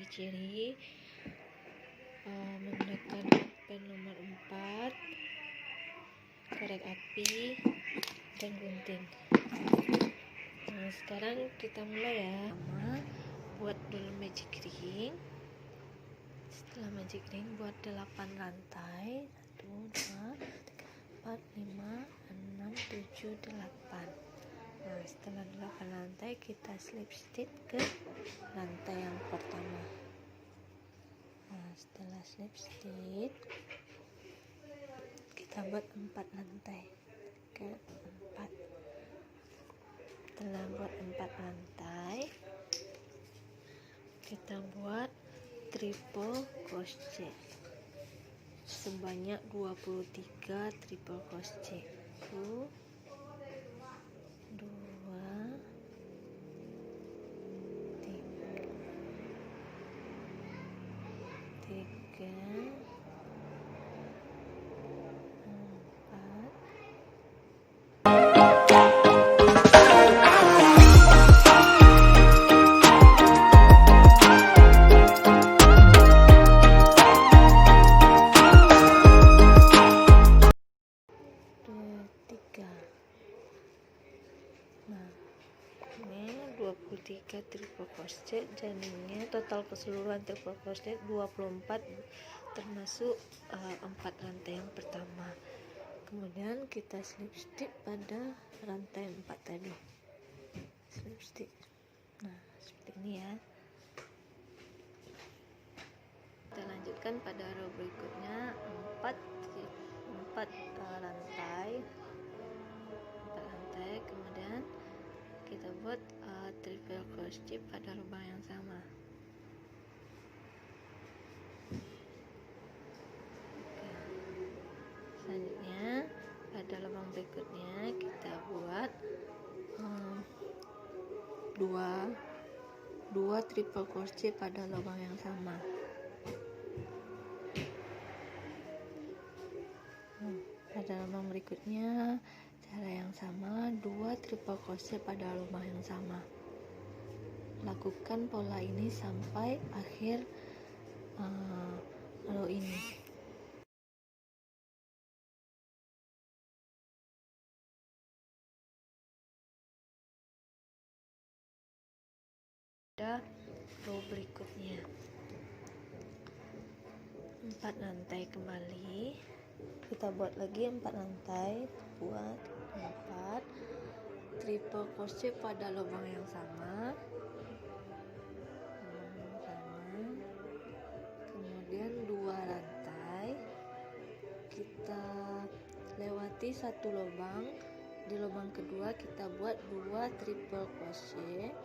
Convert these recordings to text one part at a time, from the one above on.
ciri-ciri menggunakan pen nomor 4, korek api, dan gunting. Nah, sekarang kita mulai ya. Pertama, buat dulu magic ring. Setelah magic ring, buat 8 rantai. 1, 2, 3, 4, 5, 6, 7, 8. Nah, setelah 8 rantai, kita slip stitch ke rantai yang pertama. Nah, setelah slip stitch, kita buat 4 rantai ke 4. Setelah buat 4 rantai, kita buat triple crochet sebanyak 23 triple crochet. 1, 2, 3, 4. Nah, ini 23 triple crochet, jadinya total keseluruhan triple crochet 24, termasuk 4 rantai yang pertama. Kemudian kita slip stitch pada rantai 4 tadi, slip stitch. Nah, seperti ini ya. Kita lanjutkan pada row berikutnya, 4 rantai, kemudian kita buat triple crochet pada lubang yang sama. Selanjutnya pada lubang berikutnya kita buat 2 triple crochet pada lubang yang sama. Pada lubang berikutnya cara yang sama, 2 triple crochet pada lubang yang sama. Lakukan pola ini sampai akhir row ini. Pada row berikutnya 4 rantai kembali, kita buat lagi 4 rantai, buat 4 triple crochet pada lubang yang sama, kemudian 2 rantai, kita lewati satu lubang, di lubang kedua kita buat 2 triple crochet,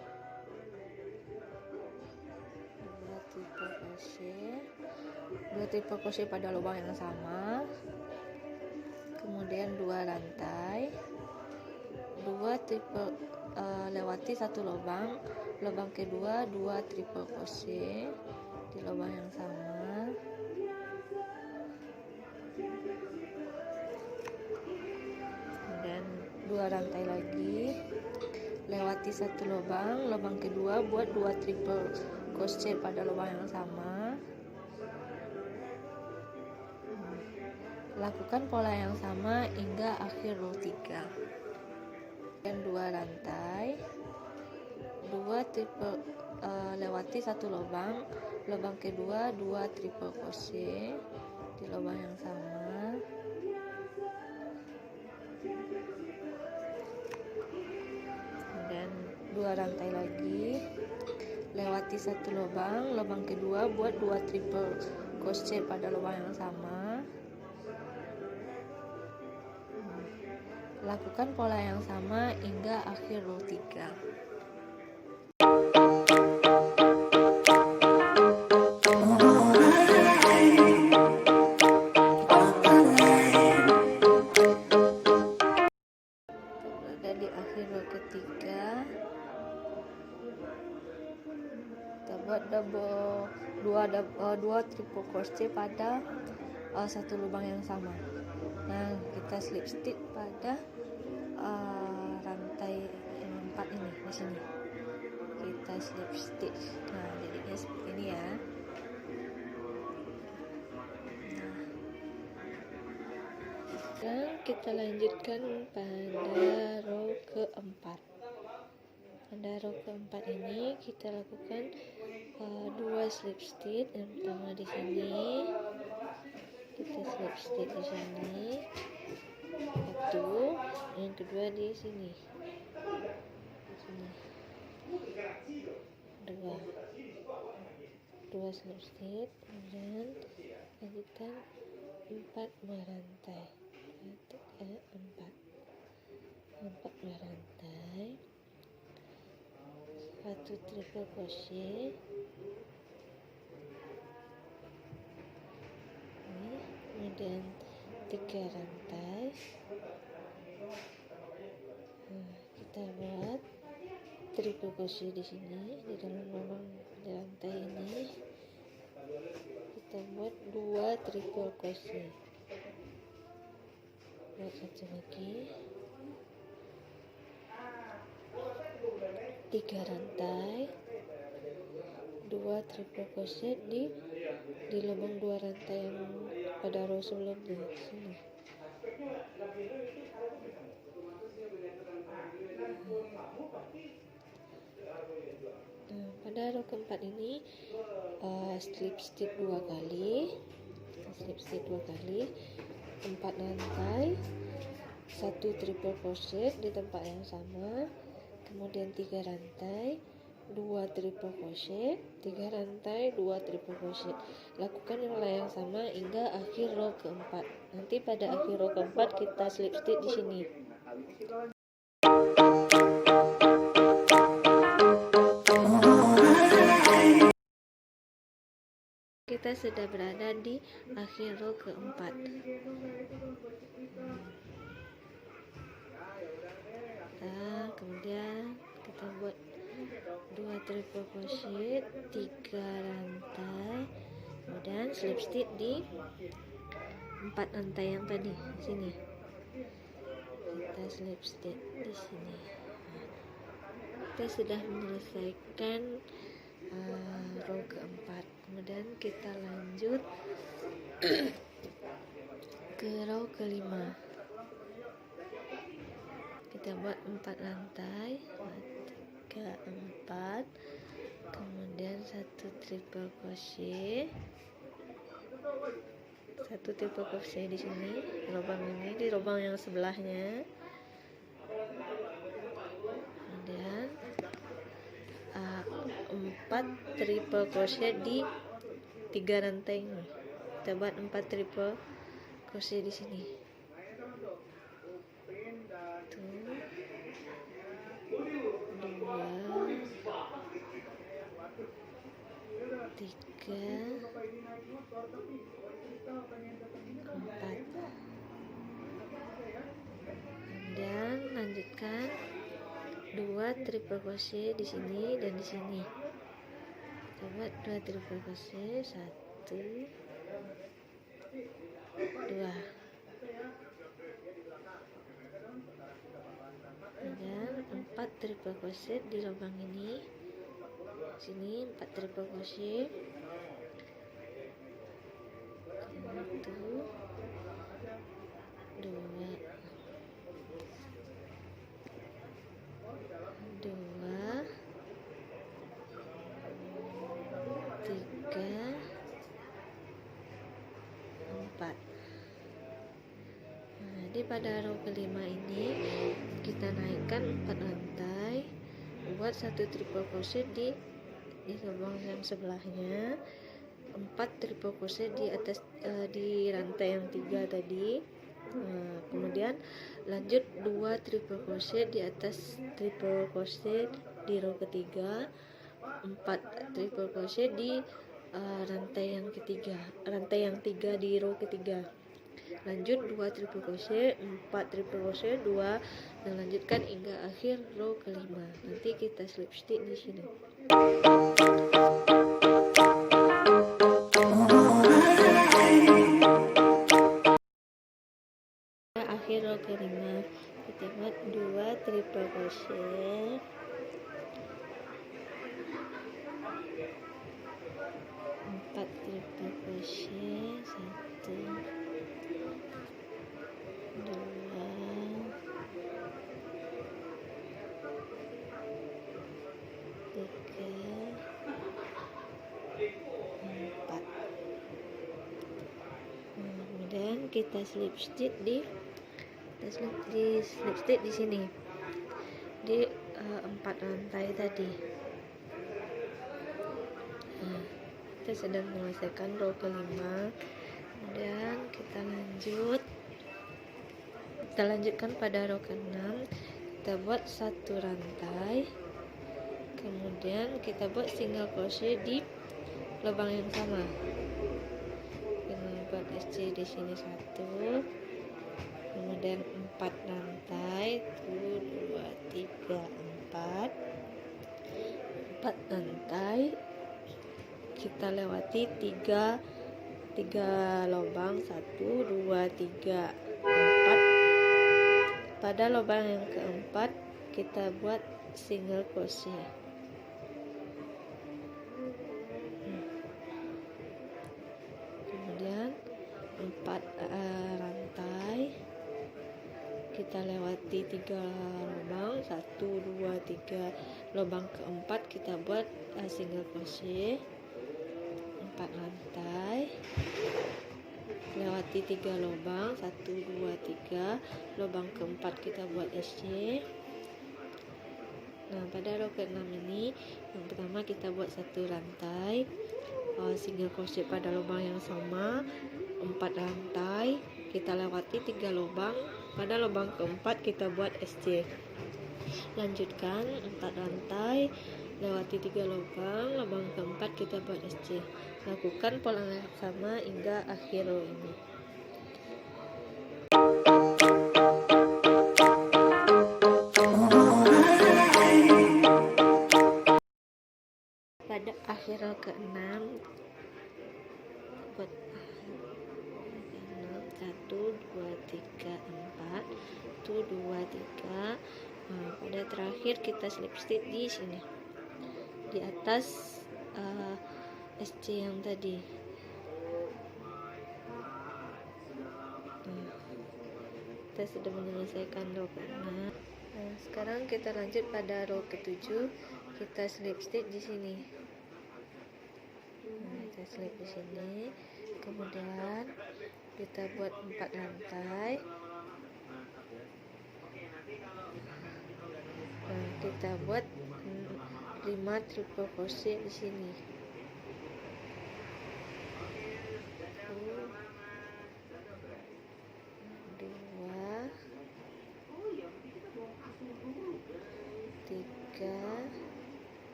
2 triple crochet pada lubang yang sama, kemudian 2 rantai, 2 triple lewati satu lubang, lubang kedua 2 triple crochet di lubang yang sama, dan 2 rantai lagi, lewati satu lubang, lubang kedua buat 2 triple crochet pada lubang yang sama. Lakukan pola yang sama hingga akhir row 3. Dan 2 rantai, 2 triple lewati satu lubang, lubang kedua 2 triple crochet di lubang yang sama, dan 2 rantai lagi, lewati satu lubang, lubang kedua buat 2 triple crochet pada lubang yang sama. Lakukan pola yang sama hingga akhir row 3. Berada di akhir row ketiga, kita buat dua triple crochet pada satu lubang yang sama. Nah, kita slip stitch pada rantai yang 4 ini di sini. Kita slip stitch. Nah, jadinya seperti ini ya. Sekarang kita lanjutkan pada row keempat. Pada row keempat ini kita lakukan 2 slip stitch. Yang pertama di sini kita slip stitch di sini, satu. Yang kedua di sini, dua slip stitch. Kemudian lanjutkan 4 buah rantai, 4 buah rantai, 1 triple crochet, kemudian 3 rantai. Kita buat triple crochet di sini, di dalam lubang rantai ini kita buat 2 triple crochet. Buat satu lagi, 3 rantai, 2 triple crochet di lubang 2 rantai yang pada row sebelumnya di sini. Nah, pada row keempat ini slip stitch 2 kali, 4 rantai, 1 triple crochet di tempat yang sama, kemudian 3 rantai, 2 triple crochet, 3 rantai, 2 triple crochet. Lakukan pola yang sama hingga akhir row keempat. Nanti pada akhir row keempat kita slip stitch di sini. Kita sudah berada di akhir row keempat. Nah, kemudian kita buat 2 triple crochet, 3 rantai, kemudian slip stitch di 4 rantai yang tadi di sini. Kita slip stitch di sini. Kita sudah menyelesaikan row keempat. Kemudian kita lanjut ke row kelima. Kita buat 4 rantai, 3, 4, kemudian 1 triple crochet, 1 triple crochet di sini, lubang ini, di lubang yang sebelahnya. Kemudian 4 triple crochet di 3 rantai ini. Kita buat 4 triple crochet di sini. 1, 2, 3, 4. Kemudian lanjutkan 2 triple crochet di sini dan di sini. Kita buat 2 triple crochet, 1, 2. Kemudian 4 triple crochet di lubang ini. Sini 4 triple crochet. 1, 2, 3, 4. Nah, jadi pada row kelima ini kita naikkan 4 rantai, buat 1 triple crochet di lubang yang sebelahnya, 4 triple crochet di atas di rantai yang 3 tadi. Kemudian lanjut 2 triple crochet di atas triple crochet di row ketiga, 4 triple crochet di rantai yang ketiga, rantai yang 3 di row ketiga. Lanjut 2 triple crochet, 4 triple crochet, 2, dan lanjutkan hingga akhir row kelima. Nanti kita slip stitch di sini. Akhir row kelima kita buat 2 triple crochet, 4 triple crochet, 1, 2, kita slip stitch di sini di 4 rantai tadi. Nah, kita sedang menyelesaikan row kelima. Kemudian kita lanjutkan pada row ke-6. Kita buat 1 rantai, kemudian kita buat single crochet di lubang yang sama. Kita buat SC di sini 1, kemudian 4 rantai, 1 2 3 4 rantai. Kita lewati 3 lubang, 1 2 3 4. Pada lubang yang keempat kita buat single crochet. Kemudian 4 rantai, kita lewati 3 lubang, 1 2 3. Lubang keempat kita buat single crochet. 4 rantai, lewati 3 lubang, 1 2 3. Lubang keempat kita buat SC. Nah, pada row ke-6 ini yang pertama kita buat 1 rantai, single crochet pada lubang yang sama, 4 rantai, kita lewati 3 lubang, pada lubang keempat kita buat SC. Lanjutkan 4 rantai, lewati 3 lubang, lubang keempat kita buat SC. Lakukan pola yang sama hingga akhir row ini. Pada akhir row ke-6 buat 1 2 3 4, 1 2 3. Nah, pada terakhir kita slip stitch di sini di atas SC yang tadi. Kita sudah menyelesaikan row ke-6. Nah, sekarang kita lanjut pada row ke-7. Kita slip stitch di sini. Nah, kita slip di sini. Kemudian kita buat 4 rantai. Nah, kita buat 5 triple crochet di sini.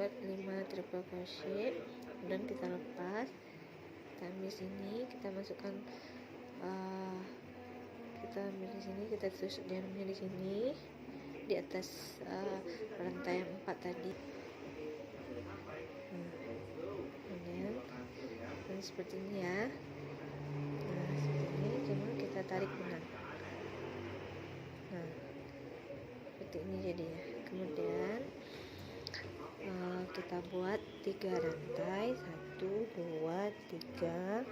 5 triple crochet, kemudian kita lepas, kita ambil sini, kita masukkan, kita ambil di sini, kita tusuk jarumnya di sini di atas rantai yang 4 tadi. Kemudian seperti ini ya. Nah, seperti ini, cuma kita tarik benang. Nah, seperti ini jadi ya. Kemudian kita buat 3 rantai, 1 2 3.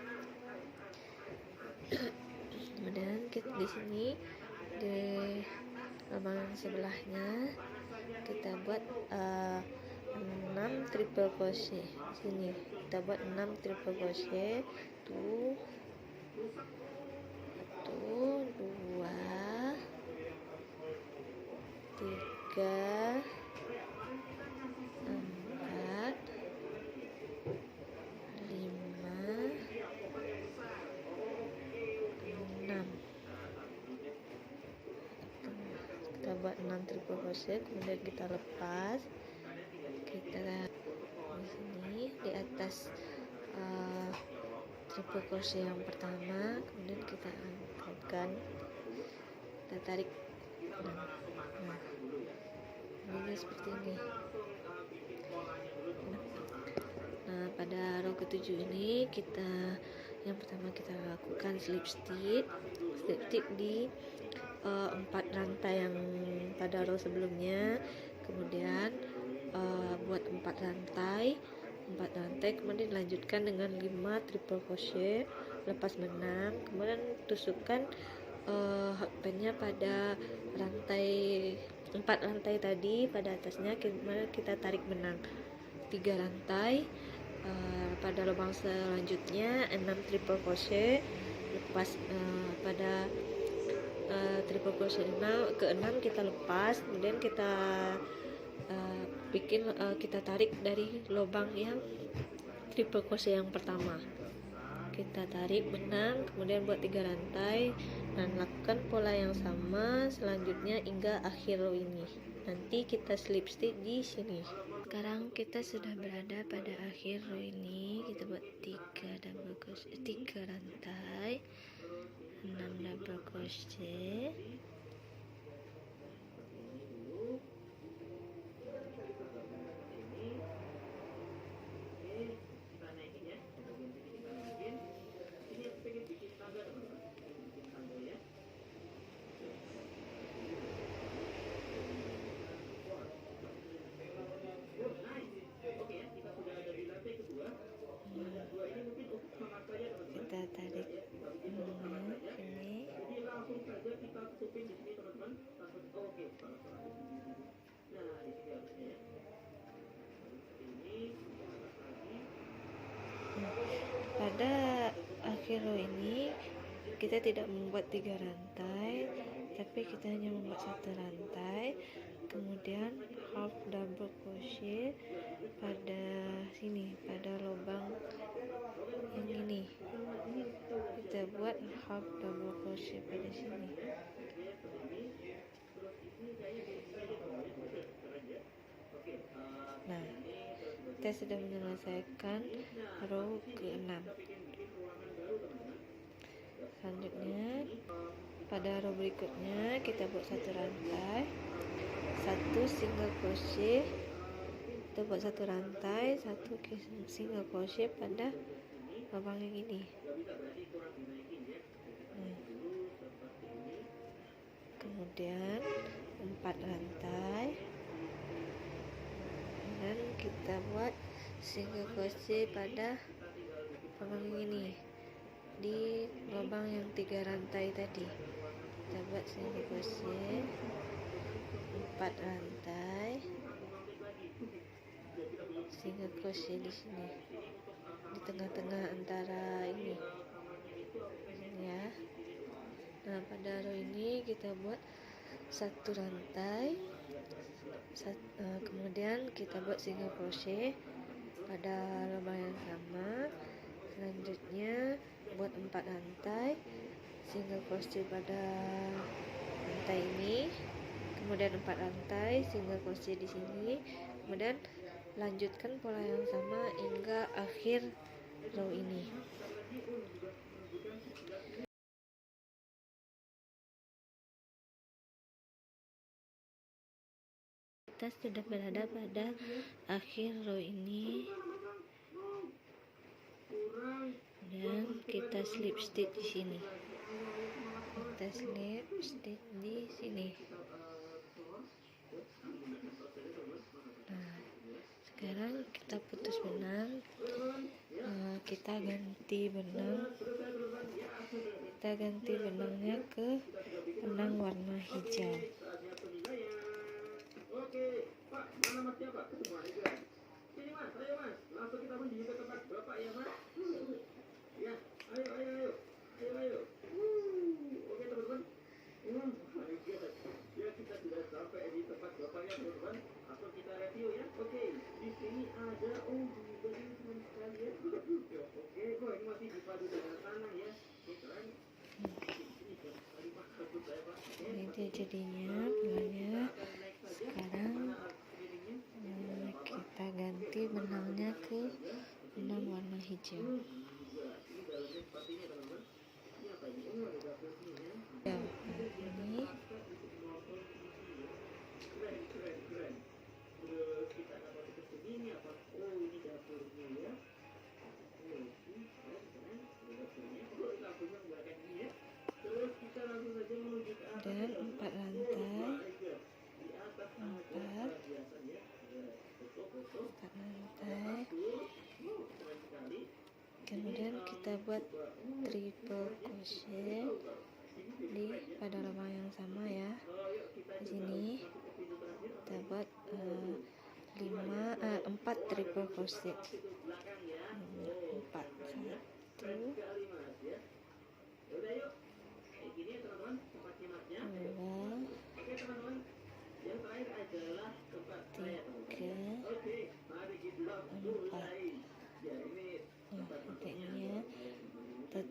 Kemudian kita di sini di lubang sebelahnya kita buat 6 triple crochet. Di sini kita buat 6 triple crochet. 1 2 3 buat 6 triple crochet, kemudian kita lepas, kita di sini di atas triple crochet yang pertama, kemudian kita angkatkan, kita tarik. Nah, ini seperti ini. Nah, pada row ke-7 ini yang pertama kita lakukan slip stitch di 4 rantai yang pada row sebelumnya, kemudian buat 4 rantai, kemudian dilanjutkan dengan 5 triple crochet, lepas benang, kemudian tusukkan hot pin-nya pada rantai 4 rantai tadi pada atasnya, kemudian kita tarik benang 3 rantai. Pada lubang selanjutnya 6 triple crochet, lepas pada triple crochet ke-6 kita lepas, kemudian kita kita tarik dari lubang yang triple crochet yang pertama. Kita tarik benang, kemudian buat 3 rantai dan lakukan pola yang sama selanjutnya hingga akhir row ini. Nanti kita slip stitch di sini. Sekarang kita sudah berada pada akhir row ini. Kita buat 3 double crochet, 3 rantai, 6 double crochet, kita tarik pada akhir row ini kita tidak membuat 3 rantai, tapi kita hanya membuat 1 rantai, kemudian half double crochet pada sini, pada lubang yang ini kita buat half double crochet pada sini. Nah, kita sudah menyelesaikan row ke-6. Selanjutnya pada row berikutnya kita buat 1 rantai, 1 single crochet, kita buat 1 rantai, 1 single crochet pada lubang yang ini. Kemudian 4 rantai dan kita buat single crochet pada lubang ini di lubang yang 3 rantai tadi. Kita buat single crochet 4 rantai, single crochet di sini di tengah-tengah antara ini ya. Nah, pada row ini kita buat 1 rantai, kemudian kita buat single crochet pada lubang yang sama. Selanjutnya buat 4 rantai, single crochet pada rantai ini, kemudian 4 rantai, single crochet di sini, kemudian lanjutkan pola yang sama hingga akhir row ini. Kita sudah berada pada akhir row ini dan kita slip stitch di sini. Kita slip stitch di sini. Nah, sekarang kita putus benang, kita ganti benang. Kita ganti benangnya ke benang warna hijau. Oke, Pak, mana masnya Pak? Sini Mas, ayo Mas, langsung kita menuju ke tempat Bapak ya Mas. Ya, ayo. Oke teman-teman. Ya, kita sudah sampai di tempat Bapaknya teman-teman. Langsung kita review ya. Oke, di sini ada baju teman sekalian. Oke, kok ini masih dipadu dengan tanah ya. Keren. Ini dia jadinya polanya. Sekarang kita ganti benangnya ke benang warna hijau. Ya, ini dan 4 rantai, 4 rantai, kemudian kita buat triple crochet pada lubang yang sama ya, di sini triple crochet. 4, 1, 2, 3, 4.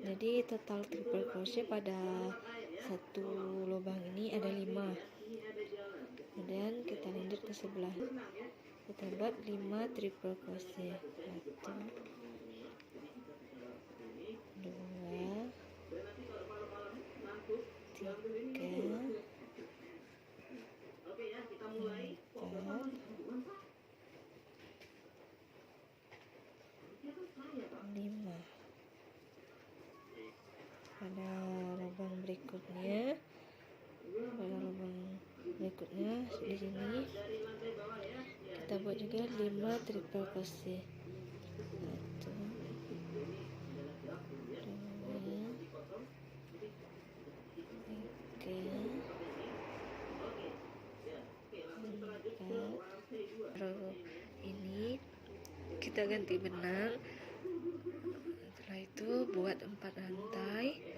Jadi total triple crochet pada satu lubang ini ada 5. Kemudian kita lanjut ke sebelah, kita buat 5 triple crochet. 1, 2, 3, 5. Pada lubang berikutnya di sini kita buat juga 5 triple crochet. 1, 2, 3, 4. Ini kita ganti benang. Setelah itu buat 4 rantai.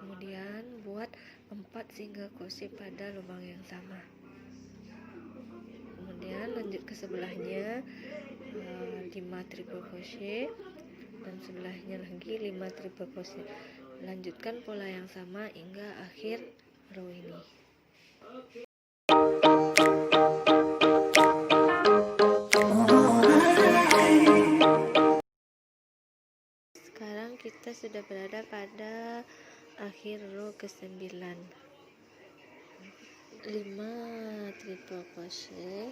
Kemudian buat 4 single crochet pada lubang yang sama. Kemudian lanjut ke sebelahnya, 5 triple crochet, dan sebelahnya lagi 5 triple crochet. Lanjutkan pola yang sama hingga akhir row ini. Sekarang kita sudah berada pada akhir row ke-9. 5 triple crochet,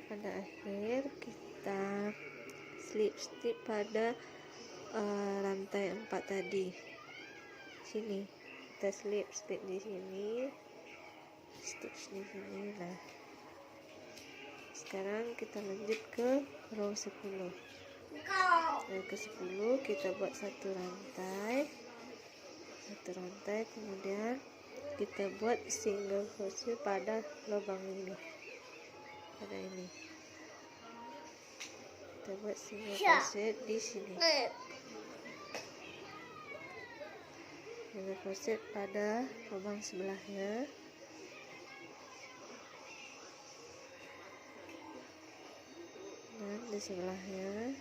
pada akhir kita slip stitch pada rantai 4 tadi. Sini kita slip stitch di sini, stitch di sini. Nah, sekarang kita lanjut ke row 10. Row ke 10 kita buat satu rantai, kemudian kita buat single crochet pada lubang ini. Pada ini kita buat single crochet di sini, single crochet pada lubang sebelahnya, dan di sebelahnya,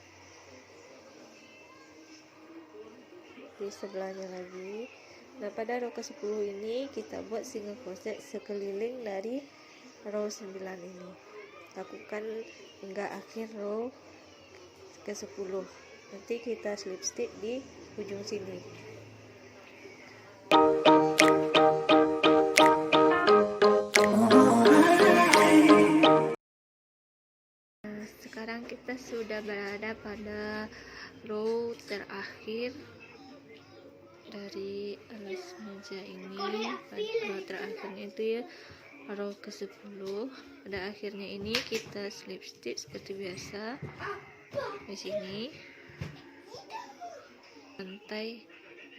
di sebelahnya lagi. Nah, pada row ke-10 ini kita buat single crochet sekeliling dari row 9 ini. Lakukan hingga akhir row ke-10. Nanti kita slip stitch di ujung sini. Sekarang kita sudah berada pada row terakhir dari alas meja ini. Row terakhirnya itu ya, row ke-10. Pada akhirnya ini kita slip stitch seperti biasa di sini, rantai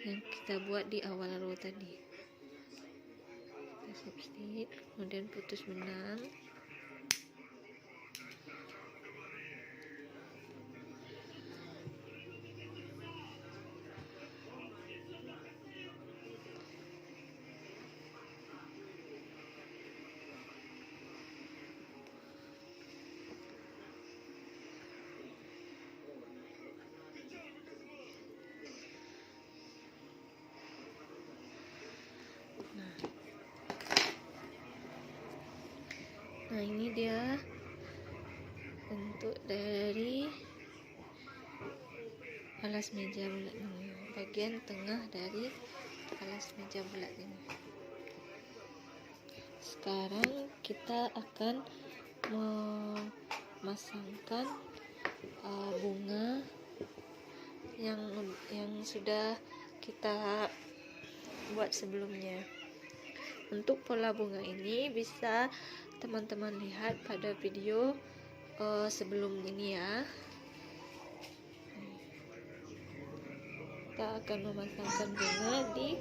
yang kita buat di awal row tadi. Kita slip stitch, kemudian putus benang, nah ini dia bentuk dari alas meja bulat ini, bagian tengah dari alas meja bulat ini. Sekarang kita akan memasangkan bunga yang sudah kita buat sebelumnya. Untuk pola bunga ini bisa teman-teman lihat pada video sebelum ini ya. Kita akan memasangkan bunga di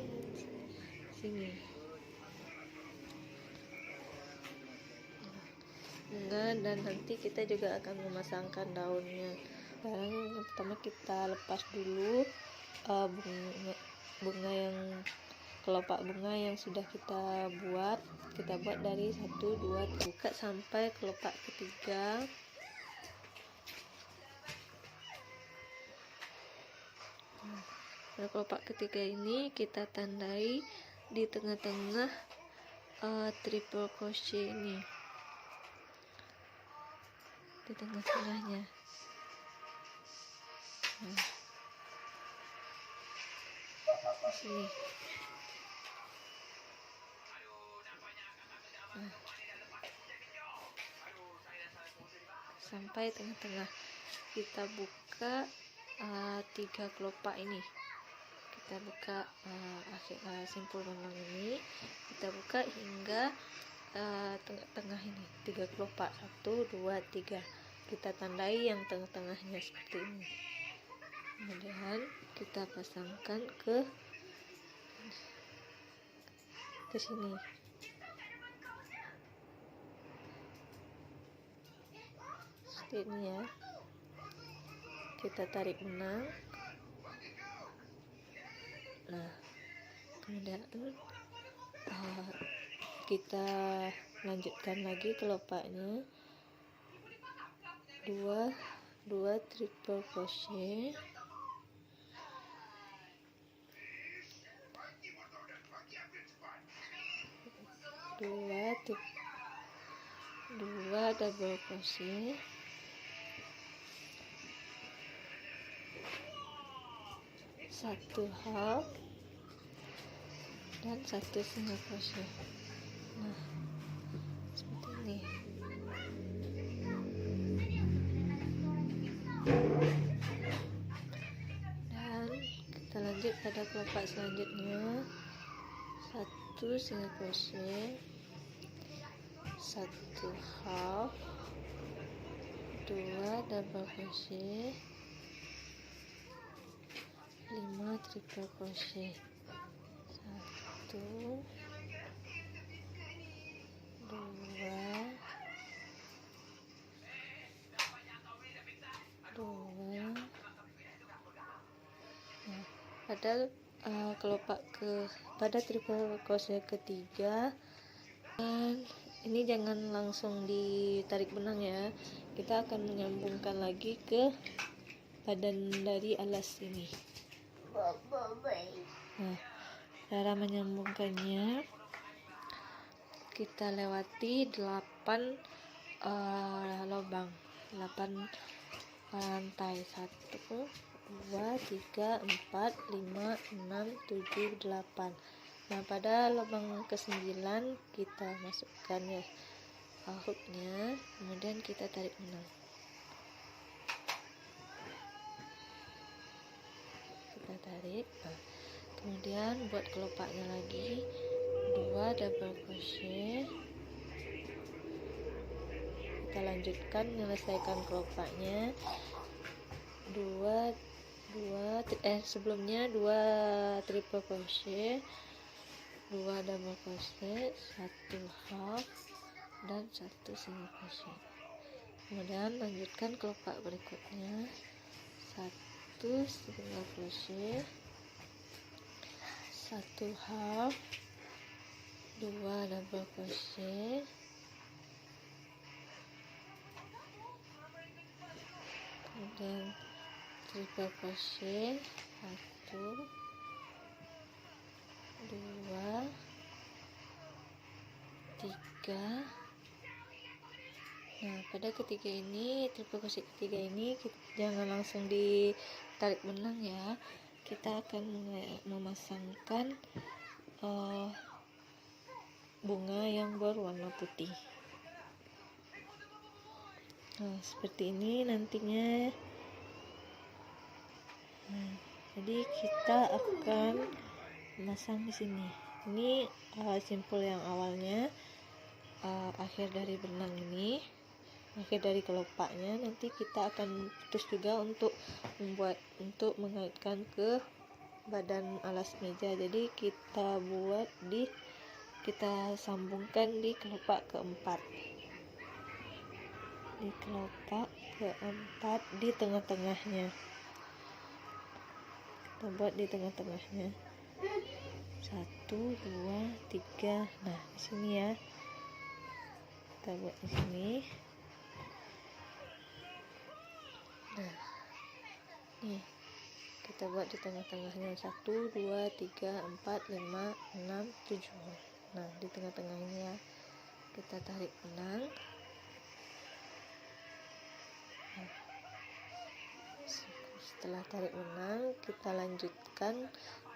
sini. Bunga, dan nanti kita juga akan memasangkan daunnya. Sekarang pertama kita lepas dulu bunga yang kelopak bunga yang sudah kita buat dari 1, 2, buka sampai kelopak ketiga. Pada kelopak ketiga ini kita tandai di tengah-tengah triple crochet ini, di tengah-tengahnya. Di sini. Sampai tengah-tengah kita buka 3 kelopak ini. Kita buka simpul benang ini, kita buka hingga tengah-tengah ini, 3 kelopak, 1, 2, 3. Kita tandai yang tengah-tengahnya seperti ini. Kemudian kita pasangkan ke sini. Seperti ini ya. Kita tarik benang. Nah, kemudian kita lanjutkan lagi kelopaknya, 2 triple crochet, 2 double crochet, 1 half dan 1 single crochet. Nah, seperti ini. Dan kita lanjut pada kelopak selanjutnya, 1 single crochet, 1 half, 2 double crochet, 5 triple crochet, 1, 2, 2. Nah, pada pada triple crochet ketiga, dan ini jangan langsung ditarik benang ya, kita akan menyambungkan lagi ke badan dari alas ini. Nah, cara menyambungkannya, kita lewati 8 lubang, 8 rantai, 1, 2, 3, 4, 5, 6, 7, 8. Nah, pada lubang ke-9 kita masukkan ya hooknya, kemudian kita tarik benang. Kita tarik. Nah, kemudian buat kelopaknya lagi, 2 double crochet. Kita lanjutkan menyelesaikan kelopaknya, 2 triple crochet, 2 double crochet, 1 half dan 1 single crochet. Kemudian lanjutkan kelopak berikutnya, 1 single crochet, 1 half, 2 double crochet, kemudian triple crochet, 1, 2, 3. Nah, pada ketiga ini, triple crochet ketiga ini, jangan langsung ditarik benang ya, kita akan memasangkan bunga yang berwarna putih. Nah, seperti ini nantinya. Jadi kita akan masang di sini. Ini simpul yang awalnya, akhir dari benang ini, akhir dari kelopaknya. Nanti kita akan putus juga untuk mengaitkan ke badan alas meja. Jadi kita sambungkan di kelopak keempat, di tengah-tengahnya. Kita buat di tengah-tengahnya, 1, 2, 3. Nah, di sini ya, kita buat di sini. Nah, nih kita buat di tengah-tengahnya, 1, 2, 3, 4, 5, 6, 7. Nah, di tengah-tengah ini ya, kita tarik benang. Nah, setelah tarik benang, kita lanjutkan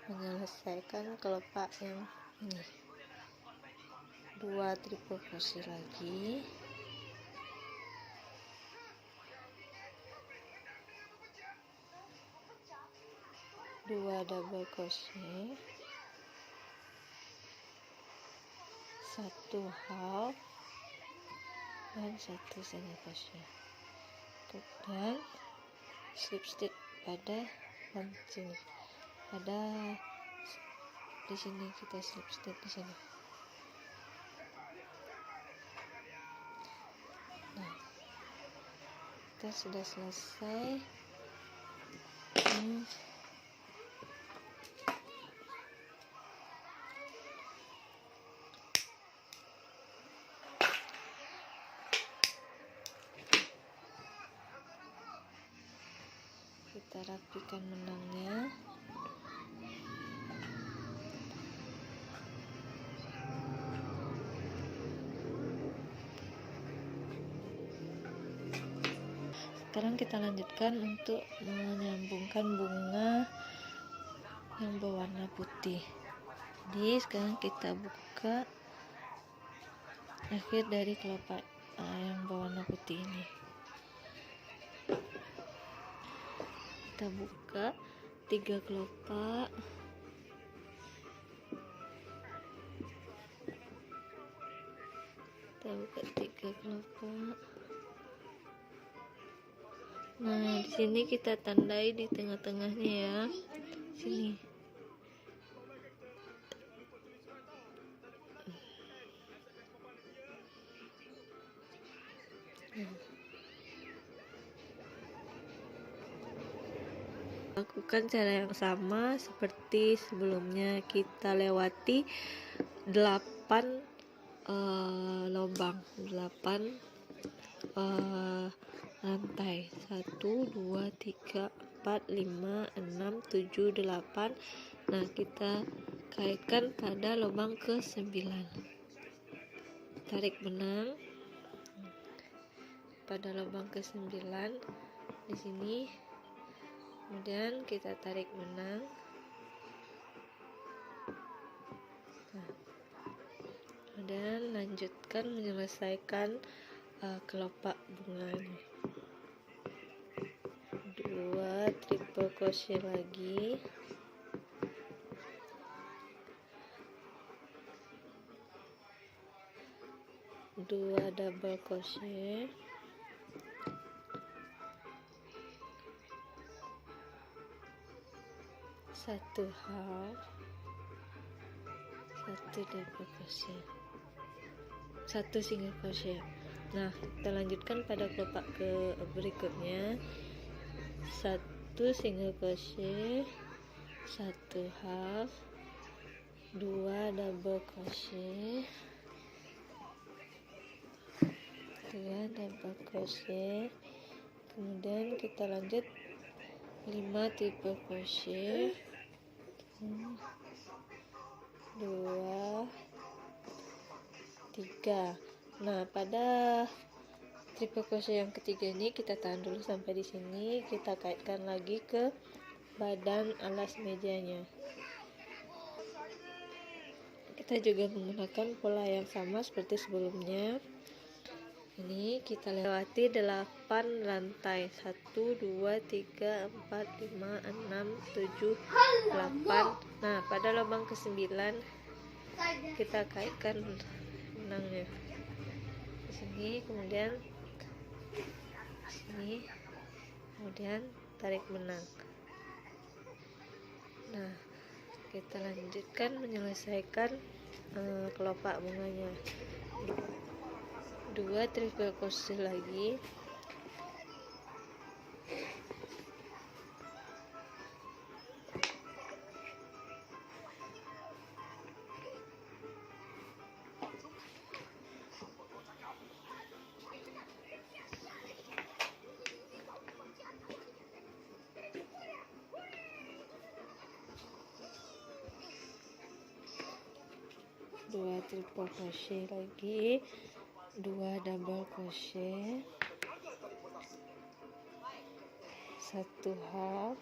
menyelesaikan kelopak yang ini. 2 triple crochet lagi, 2 double crochet, 1 half dan 1 single crochet, dan slip stitch pada sini. Di sini kita slip stitch di sini. Nah, kita sudah selesai. Kita rapikan benangnya. Sekarang kita lanjutkan untuk menyambungkan bunga yang berwarna putih. Jadi sekarang kita buka akhir dari kelopak yang berwarna putih ini. Kita buka 3 kelopak, Nah, di sini kita tandai di tengah-tengahnya ya, sini. Lakukan cara yang sama seperti sebelumnya. Kita lewati 8 lubang, 8 rantai, 1, 2, 3, 4, 5, 6, 7, 8. Nah, kita kaitkan pada lubang ke-9. Tarik benang pada lubang ke-9 di sini. Kemudian kita tarik benang. Nah, kemudian lanjutkan menyelesaikan kelopak bunga ini. 2 triple crochet lagi, 2 double crochet, 1 half, 1 double crochet, 1 single crochet. Nah, kita lanjutkan pada kelopak ke berikutnya. 1 single crochet, 1 half, 2 double crochet, 2 double crochet. Kemudian kita lanjut 5 triple crochet, 2, 3. Nah, pada triple crochet yang ketiga ini kita tahan dulu sampai di sini. Kita kaitkan lagi ke badan alas mejanya. Kita juga menggunakan pola yang sama seperti sebelumnya. Ini kita lewati 8 rantai. 1 2 3 4 5 6 7 8. Nah, pada lubang ke-9 kita kaitkan benangnya di sini, kemudian sini, kemudian tarik benang. Nah, kita lanjutkan menyelesaikan kelopak bunganya. 2 triple crochet lagi. Dua triple crochet lagi, 2 double crochet, 1 half,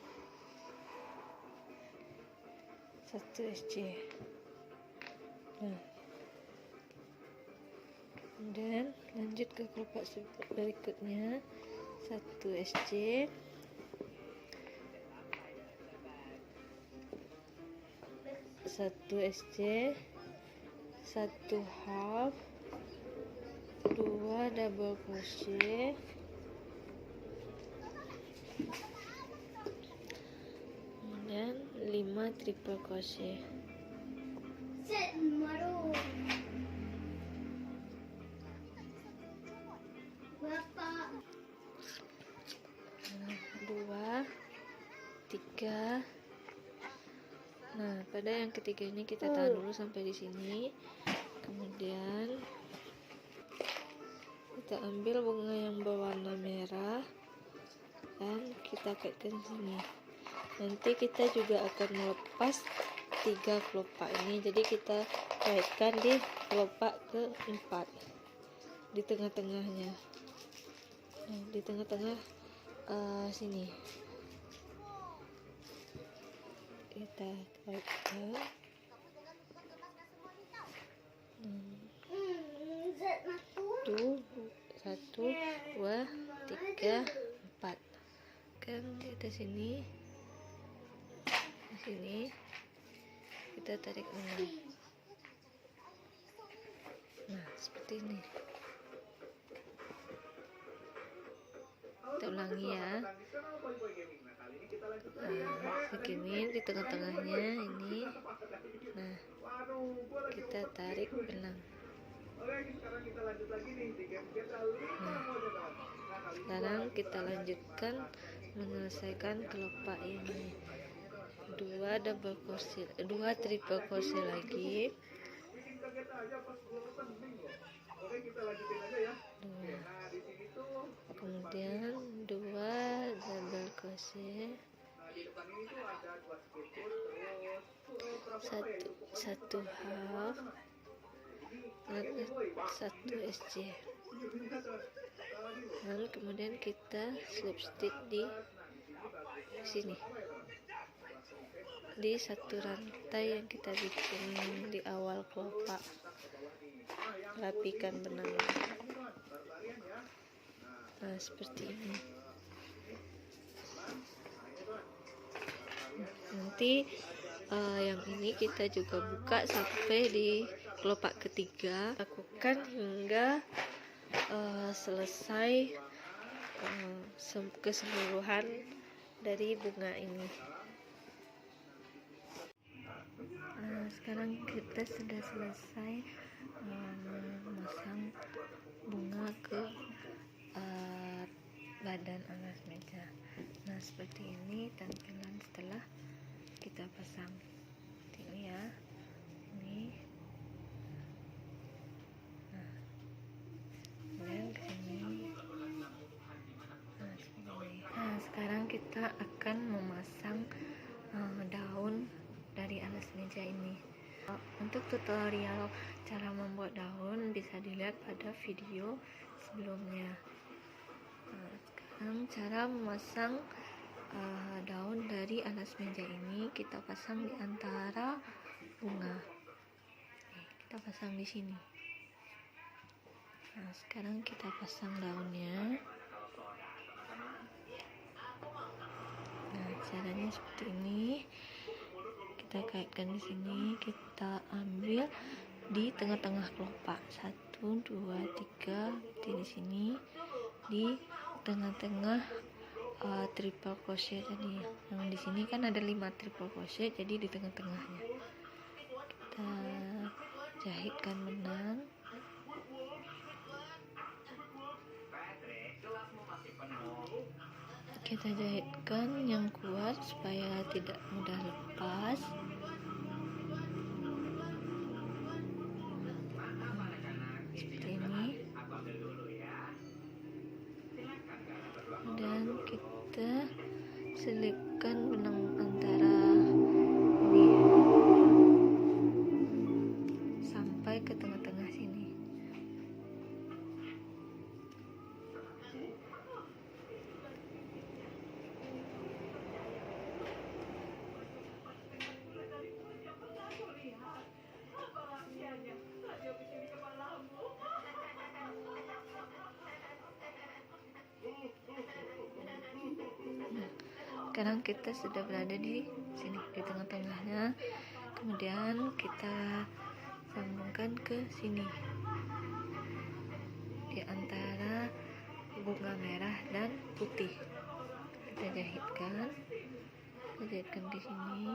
1 SC. Nah, kemudian lanjut ke kelopak berikutnya, 1 SC, 1 SC, 1 half, 2 double crochet, kemudian 5 triple crochet. Nah, 2 3. Nah, pada yang ketiga ini kita tahan dulu sampai di sini. Kemudian kita ambil bunga yang berwarna merah dan kita kaitkan di sini. Nanti kita juga akan melepas 3 kelopak ini, jadi kita kaitkan di kelopak ke-4 di tengah-tengahnya. Nah, di tengah-tengah sini kita kaitkan. Tuh, 1 2 3 4 kan di atas sini, di sini kita tarik benang. Nah, seperti ini. Kita ulangi ya. Nah, begini di tengah-tengahnya ini. Nah, kita tarik benang. Nah, sekarang kita lanjutkan menyelesaikan kelopak ini. 2 double crochet, 2 triple crochet lagi. 2. Kemudian 2 double crochet, 1 half, 1 SC. Lalu kemudian kita slip stitch di sini, di satu rantai yang kita bikin di awal kelopak. Rapikan benang. Nah, seperti ini. Nanti yang ini kita juga buka sampai di kelopak ketiga. Lakukan hingga selesai keseluruhan dari bunga ini. Sekarang kita sudah selesai memasang bunga ke badan alas meja. Nah, seperti ini tampilan setelah kita pasang. Ini ya, ini. Nah, kemudian ke sini. Nah, seperti ini. Nah, sekarang kita akan memasang daun dari alas meja ini. Untuk tutorial cara membuat daun bisa dilihat pada video sebelumnya. Nah, sekarang cara memasang daun dari alas meja ini, kita pasang di antara bunga. Kita pasang di sini. Nah, sekarang kita pasang daunnya. Nah, caranya seperti ini. Kita kaitkan di sini, kita ambil di tengah-tengah kelopak. 1, 2, 3 di sini, di tengah-tengah triple crochet tadi. Yang di sini kan ada 5 triple crochet, jadi di tengah-tengahnya kita jahitkan benang. Kita jahitkan yang kuat supaya tidak mudah lepas. Seperti ini. Dan kita selipkan benang antara ini sampai ke tengah-tengah sini. Sekarang kita sudah berada di sini, di tengah-tengahnya. Kemudian kita sambungkan ke sini, di antara bunga merah dan putih. Kita jahitkan di sini.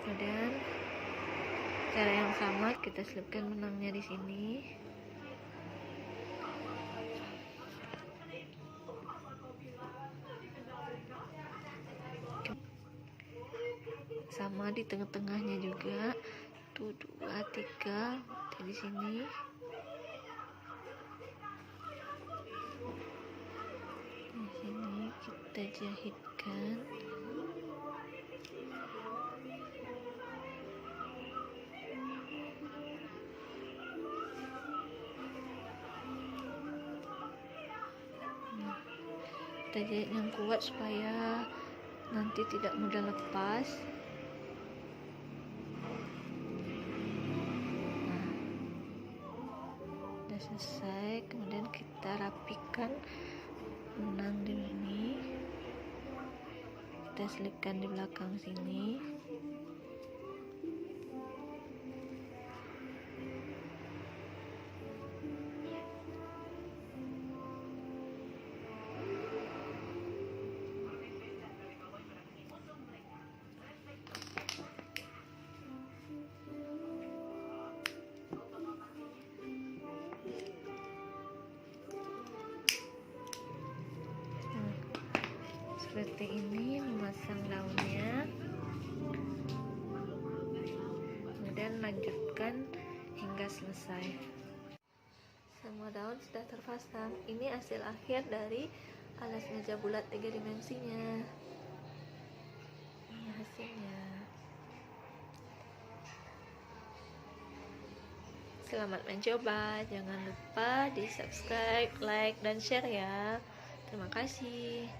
Kemudian cara yang sama kita selipkan benangnya di sini. Sama di tengah-tengahnya juga. 1, 2, 3 di sini. Di sini kita jahitkan. Kita jahit yang kuat supaya nanti tidak mudah lepas. Nah, udah selesai. Kemudian kita rapikan benang di sini. Kita selipkan di belakang sini. Seperti ini memasang daunnya. Kemudian lanjutkan hingga selesai. Semua daun sudah terpasang. Ini hasil akhir dari alas meja bulat 3 dimensinya. Ini hasilnya. Selamat mencoba. Jangan lupa di subscribe, like, dan share ya. Terima kasih.